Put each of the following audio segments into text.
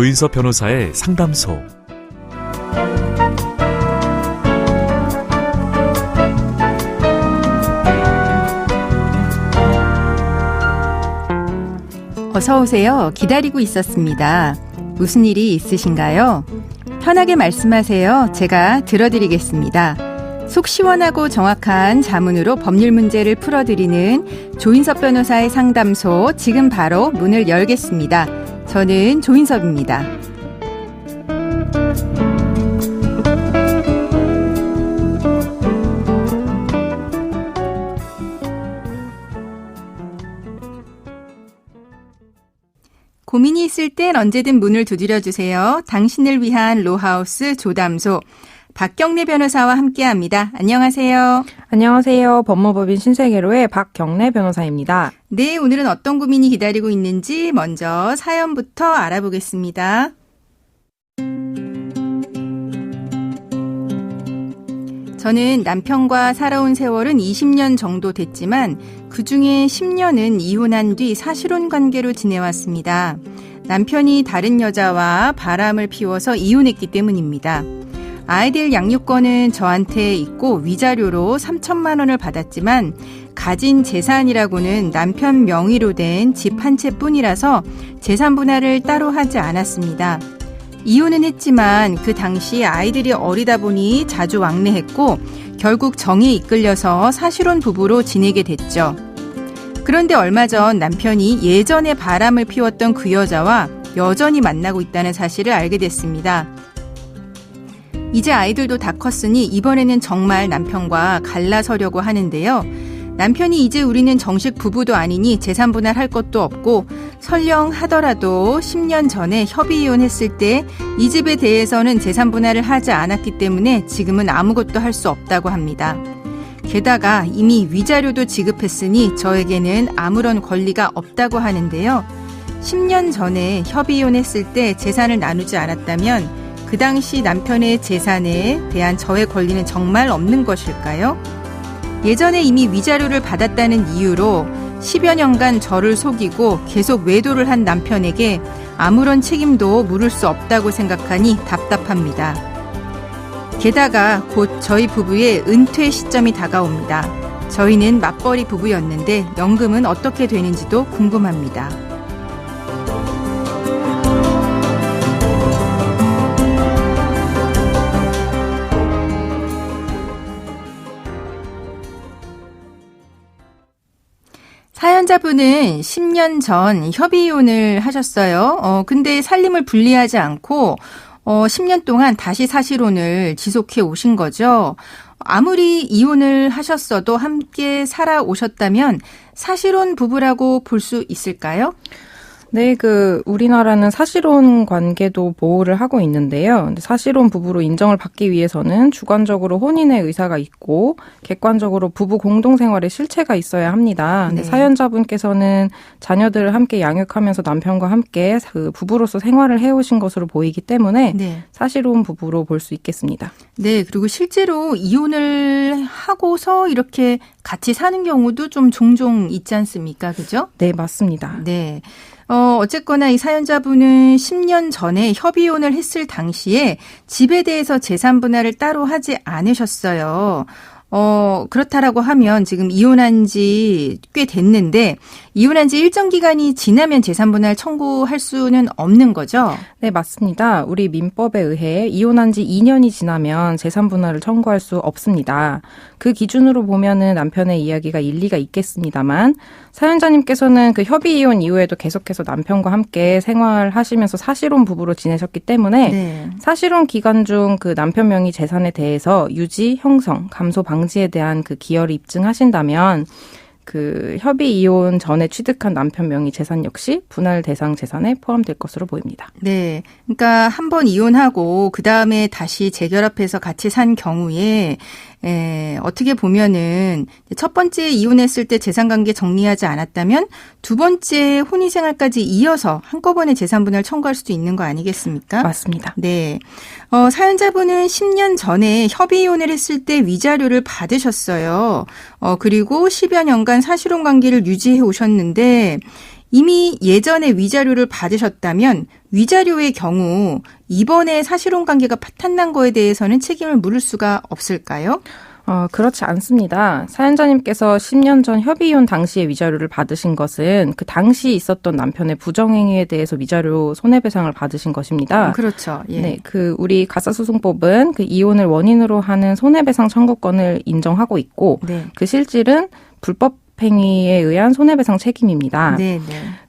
조인섭 변호사의 상담소. 어서 오세요. 기다리고 있었습니다. 무슨 일이 있으신가요? 편하게 말씀하세요. 제가 들어드리겠습니다. 속 시원하고 정확한 자문으로 법률 문제를 풀어드리는 조인섭 변호사의 상담소, 지금 바로 문을 열겠습니다. 저는 조인섭입니다. 고민이 있을 땐 언제든 문을 두드려주세요. 당신을 위한 로하우스 조담소, 박경래 변호사와 함께합니다. 안녕하세요. 안녕하세요. 법무법인 신세계로의 박경래 변호사입니다. 네, 오늘은 어떤 고민이 기다리고 있는지 먼저 사연부터 알아보겠습니다. 저는 남편과 살아온 세월은 20년 정도 됐지만 그중에 10년은 이혼한 뒤 사실혼 관계로 지내왔습니다. 남편이 다른 여자와 바람을 피워서 이혼했기 때문입니다. 아이들 양육권은 저한테 있고 위자료로 3천만 원을 받았지만 가진 재산이라고는 남편 명의로 된 집 한 채뿐이라서 재산 분할을 따로 하지 않았습니다. 이혼은 했지만 그 당시 아이들이 어리다 보니 자주 왕래했고 결국 정에 이끌려서 사실혼 부부로 지내게 됐죠. 그런데 얼마 전 남편이 예전에 바람을 피웠던 그 여자와 여전히 만나고 있다는 사실을 알게 됐습니다. 이제 아이들도 다 컸으니 이번에는 정말 남편과 갈라서려고 하는데요. 남편이 이제 우리는 정식 부부도 아니니 재산 분할할 것도 없고 설령 하더라도 10년 전에 협의 이혼했을 때 이 집에 대해서는 재산 분할을 하지 않았기 때문에 지금은 아무것도 할 수 없다고 합니다. 게다가 이미 위자료도 지급했으니 저에게는 아무런 권리가 없다고 하는데요. 10년 전에 협의 이혼했을 때 재산을 나누지 않았다면 그 당시 남편의 재산에 대한 저의 권리는 정말 없는 것일까요? 예전에 이미 위자료를 받았다는 이유로 10여 년간 저를 속이고 계속 외도를 한 남편에게 아무런 책임도 물을 수 없다고 생각하니 답답합니다. 게다가 곧 저희 부부의 은퇴 시점이 다가옵니다. 저희는 맞벌이 부부였는데 연금은 어떻게 되는지도 궁금합니다. 사연자분은 10년 전 협의 이혼을 하셨어요. 근데 살림을 분리하지 않고 10년 동안 다시 사실혼을 지속해 오신 거죠. 아무리 이혼을 하셨어도 함께 살아오셨다면 사실혼 부부라고 볼 수 있을까요? 네, 우리나라는 사실혼 관계도 보호를 하고 있는데요. 근데 사실혼 부부로 인정을 받기 위해서는 주관적으로 혼인의 의사가 있고 객관적으로 부부 공동생활의 실체가 있어야 합니다. 근데 네. 사연자분께서는 자녀들을 함께 양육하면서 남편과 함께 부부로서 생활을 해오신 것으로 보이기 때문에 네. 사실혼 부부로 볼 수 있겠습니다. 네, 그리고 실제로 이혼을 하고서 이렇게 같이 사는 경우도 좀 종종 있지 않습니까? 그죠? 네, 맞습니다. 네. 어쨌거나 이 사연자분은 10년 전에 협의 이혼을 했을 당시에 집에 대해서 재산 분할을 따로 하지 않으셨어요. 그렇다라고 하면 지금 이혼한 지 꽤 됐는데 이혼한 지 일정 기간이 지나면 재산 분할 청구할 수는 없는 거죠? 네, 맞습니다. 우리 민법에 의해 이혼한 지 2년이 지나면 재산 분할을 청구할 수 없습니다. 그 기준으로 보면은 남편의 이야기가 일리가 있겠습니다만 사연자님께서는 그 협의 이혼 이후에도 계속해서 남편과 함께 생활하시면서 사실혼 부부로 지내셨기 때문에 네. 사실혼 기간 중 그 남편 명의 재산에 대해서 유지, 형성, 감소 방지에 대한 그 기여를 입증하신다면 그 협의 이혼 전에 취득한 남편 명의 재산 역시 분할 대상 재산에 포함될 것으로 보입니다. 네. 그러니까 한 번 이혼하고 그다음에 다시 재결합해서 같이 산 경우에 어떻게 보면은 첫 번째 이혼했을 때 재산관계 정리하지 않았다면 두 번째 혼인생활까지 이어서 한꺼번에 재산분할 청구할 수도 있는 거 아니겠습니까? 맞습니다. 네. 사연자분은 10년 전에 협의 이혼을 했을 때 위자료를 받으셨어요. 그리고 10여 년간 사실혼 관계를 유지해 오셨는데 이미 예전에 위자료를 받으셨다면 위자료의 경우 이번에 사실혼 관계가 파탄난 거에 대해서는 책임을 물을 수가 없을까요? 그렇지 않습니다. 사연자님께서 10년 전 협의이혼 당시에 위자료를 받으신 것은 그 당시 있었던 남편의 부정행위에 대해서 위자료 손해배상을 받으신 것입니다. 그렇죠. 예. 네, 우리 가사소송법은 그 이혼을 원인으로 하는 손해배상 청구권을 인정하고 있고, 네. 그 실질은 불법 행위에 의한 손해배상 책임입니다. 네.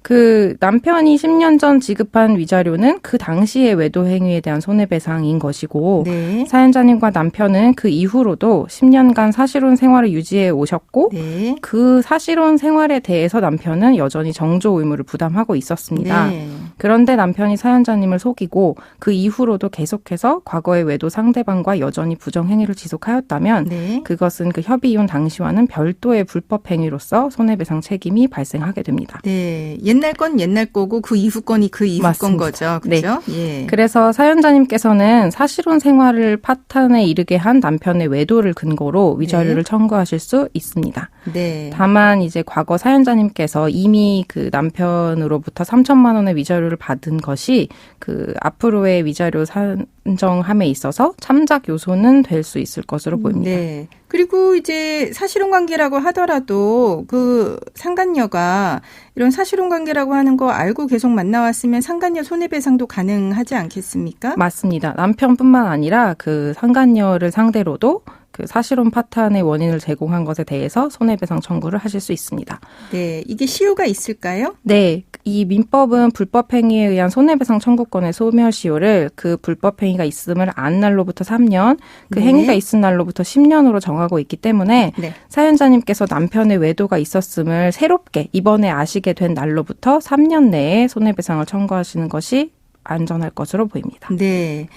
그 남편이 10년 전 지급한 위자료는 그 당시의 외도 행위에 대한 손해배상인 것이고, 네. 사연자님과 남편은 그 이후로도 10년간 사실혼 생활을 유지해 오셨고, 네. 그 사실혼 생활에 대해서 남편은 여전히 정조 의무를 부담하고 있었습니다. 네. 그런데 남편이 사연자님을 속이고 그 이후로도 계속해서 과거의 외도 상대방과 여전히 부정행위를 지속하였다면 네. 그것은 그 협의이혼 당시와는 별도의 불법 행위로서 손해배상 책임이 발생하게 됩니다. 네. 옛날 건 옛날 거고 그 이후 건이 그 이후 건 맞습니다. 거죠. 그렇죠? 네. 예. 그래서 사연자님께서는 사실혼 생활을 파탄에 이르게 한 남편의 외도를 근거로 위자료를 청구하실 수 있습니다. 네. 다만 이제 과거 사연자님께서 이미 그 남편으로부터 3천만 원의 위자료를 받은 것이 그 앞으로의 위자료 산정함에 있어서 참작 요소는 될 수 있을 것으로 보입니다. 네. 그리고 이제 사실혼 관계라고 하더라도 그 상간녀가 이런 사실혼 관계라고 하는 거 알고 계속 만나왔으면 상간녀 손해배상도 가능하지 않겠습니까? 맞습니다. 남편뿐만 아니라 그 상간녀를 상대로도 그 사실혼 파탄의 원인을 제공한 것에 대해서 손해배상 청구를 하실 수 있습니다. 네, 이게 시효가 있을까요? 네, 이 민법은 불법 행위에 의한 손해배상 청구권의 소멸시효를 그 불법 행위가 있음을 안 날로부터 3년, 그 네. 행위가 있은 날로부터 10년으로 정하고 있기 때문에 네. 사연자님께서 남편의 외도가 있었음을 새롭게 이번에 아시게 된 날로부터 3년 내에 손해배상을 청구하시는 것이 안전할 것으로 보입니다. 네.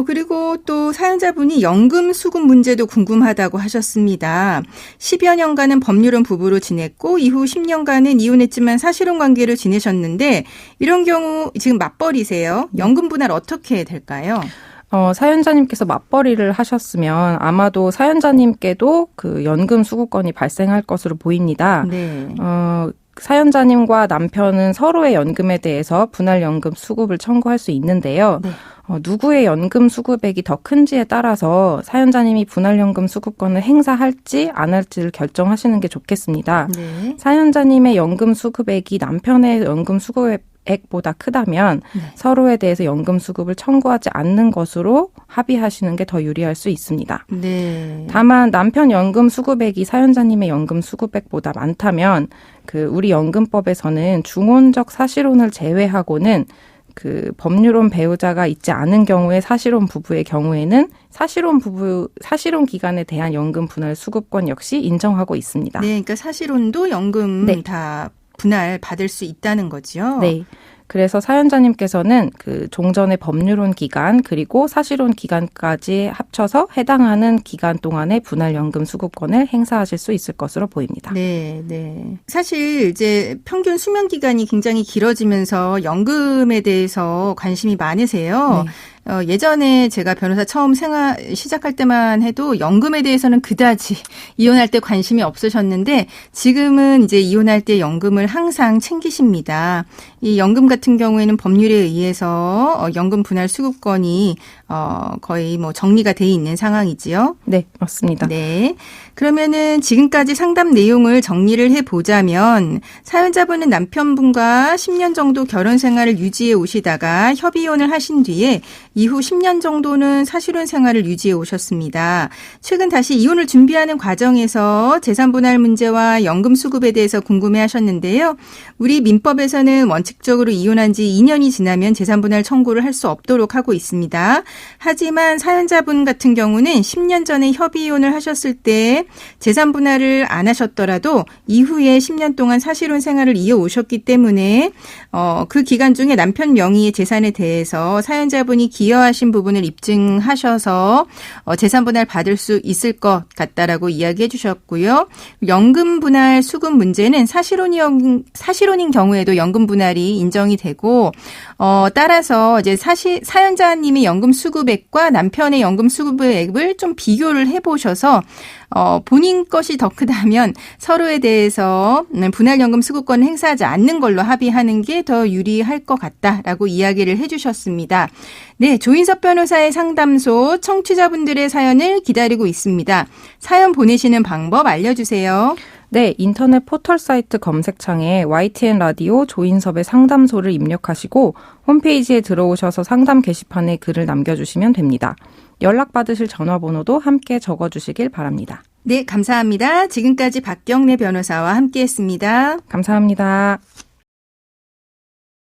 그리고 또 사연자분이 연금 수급 문제도 궁금하다고 하셨습니다. 10여 년간은 법률혼 부부로 지냈고 이후 10년간은 이혼했지만 사실혼 관계로 지내셨는데 이런 경우 지금 맞벌이세요. 연금 분할 어떻게 될까요? 사연자님께서 맞벌이를 하셨으면 아마도 사연자님께도 그 연금 수급권이 발생할 것으로 보입니다. 네. 사연자님과 남편은 서로의 연금에 대해서 분할연금 수급을 청구할 수 있는데요. 네. 누구의 연금 수급액이 더 큰지에 따라서 사연자님이 분할연금 수급권을 행사할지 안 할지를 결정하시는 게 좋겠습니다. 네. 사연자님의 연금 수급액이 남편의 연금 수급액보다 크다면 네. 서로에 대해서 연금 수급을 청구하지 않는 것으로 합의하시는 게 더 유리할 수 있습니다. 네. 다만 남편 연금 수급액이 사연자님의 연금 수급액보다 많다면 그 우리 연금법에서는 중혼적 사실혼을 제외하고는 그 법률혼 배우자가 있지 않은 경우에 사실혼 부부의 경우에는 사실혼 기간에 대한 연금 분할 수급권 역시 인정하고 있습니다. 네, 그러니까 사실혼도 연금 네. 다 분할 받을 수 있다는 거죠. 네. 그래서 사연자님께서는 그 종전의 법률혼 기간 그리고 사실혼 기간까지 합쳐서 해당하는 기간 동안의 분할연금 수급권을 행사하실 수 있을 것으로 보입니다. 네, 네. 사실 이제 평균 수명 기간이 굉장히 길어지면서 연금에 대해서 관심이 많으세요. 네. 예전에 제가 변호사 처음 생활 시작할 때만 해도 연금에 대해서는 그다지 이혼할 때 관심이 없으셨는데 지금은 이제 이혼할 때 연금을 항상 챙기십니다. 이 연금 같은 경우에는 법률에 의해서 연금 분할 수급권이 거의 뭐 정리가 돼 있는 상황이지요. 네, 맞습니다. 네. 그러면은 지금까지 상담 내용을 정리를 해보자면 사연자분은 남편분과 10년 정도 결혼 생활을 유지해 오시다가 협의혼을 하신 뒤에 이후 10년 정도는 사실혼 생활을 유지해 오셨습니다. 최근 다시 이혼을 준비하는 과정에서 재산 분할 문제와 연금 수급에 대해서 궁금해하셨는데요. 우리 민법에서는 원칙적으로 이혼한 지 2년이 지나면 재산 분할 청구를 할 수 없도록 하고 있습니다. 하지만 사연자분 같은 경우는 10년 전에 협의 이혼을 하셨을 때 재산 분할을 안 하셨더라도 이후에 10년 동안 사실혼 생활을 이어오셨기 때문에 그 기간 중에 남편 명의의 재산에 대해서 사연자분이 기여하신 부분을 입증하셔서 재산 분할 받을 수 있을 것 같다라고 이야기해 주셨고요. 연금 분할 수급 문제는 사실혼인 경우에도 연금 분할이 인정이 되고 따라서 이제 사연자님의 연금 수급액과 남편의 연금 수급액을 좀 비교를 해보셔서 본인 것이 더 크다면 서로에 대해서 분할연금 수급권을 행사하지 않는 걸로 합의하는 게 더 유리할 것 같다라고 이야기를 해주셨습니다. 네, 조인섭 변호사의 상담소 청취자분들의 사연을 기다리고 있습니다. 사연 보내시는 방법 알려주세요. 네, 인터넷 포털 사이트 검색창에 YTN 라디오 조인섭의 상담소를 입력하시고 홈페이지에 들어오셔서 상담 게시판에 글을 남겨주시면 됩니다. 연락받으실 전화번호도 함께 적어주시길 바랍니다. 네, 감사합니다. 지금까지 박경래 변호사와 함께했습니다. 감사합니다.